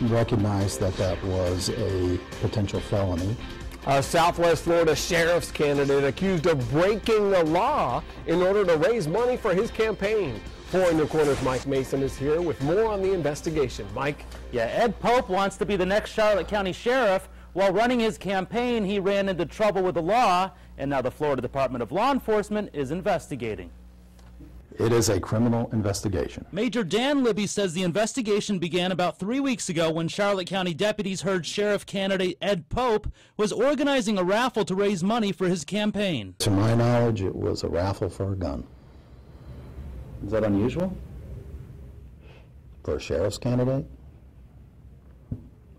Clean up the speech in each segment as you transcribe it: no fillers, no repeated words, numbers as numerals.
recognized that that was a potential felony. A Southwest Florida sheriff's candidate accused of breaking the law in order to raise money for his campaign. 4 in the Corner's Mike Mason is here with more on the investigation. Mike? Yeah, Ed Pope wants to be the next Charlotte County Sheriff. While running his campaign, he ran into trouble with the law, and now the Florida Department of Law Enforcement is investigating. It is a criminal investigation. Major Dan Libby says the investigation began about 3 weeks ago when Charlotte County deputies heard sheriff candidate Ed Pope was organizing a raffle to raise money for his campaign. To my knowledge, it was a raffle for a gun. Is that unusual? For a sheriff's candidate?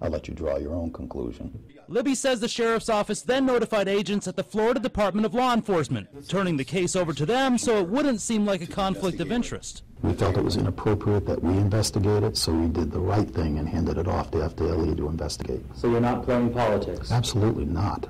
I'll let you draw your own conclusion. Libby says the sheriff's office then notified agents at the Florida Department of Law Enforcement, turning the case over to them so it wouldn't seem like a conflict of interest. We felt it was inappropriate that we investigate it, so we did the right thing and handed it off to FDLE to investigate. So you're not playing politics? Absolutely not.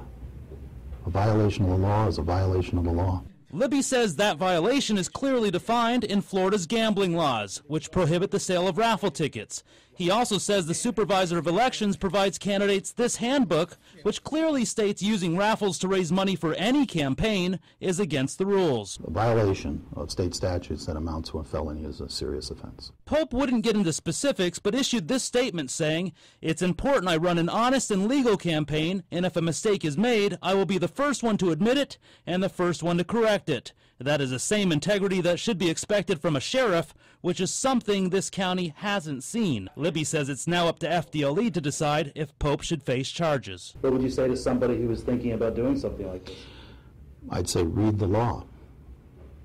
A violation of the law is a violation of the law. Libby says that violation is clearly defined in Florida's gambling laws, which prohibit the sale of raffle tickets. He also says the supervisor of elections provides candidates this handbook, which clearly states using raffles to raise money for any campaign is against the rules. A violation of state statutes that amounts to a felony is a serious offense. Pope wouldn't get into specifics, but issued this statement saying, "It's important I run an honest and legal campaign, and if a mistake is made, I will be the first one to admit it and the first one to correct it." That is the same integrity that should be expected from a sheriff, which is something this county hasn't seen. Libby says it's now up to FDLE to decide if Pope should face charges. What would you say to somebody who was thinking about doing something like this? I'd say read the law.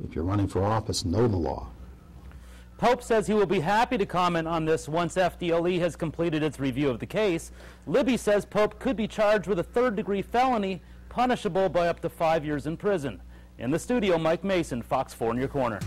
If you're running for office, know the law. Pope says he will be happy to comment on this once FDLE has completed its review of the case. Libby says Pope could be charged with a third-degree felony, punishable by up to 5 years in prison. In the studio, Mike Mason, Fox 4 in your corner.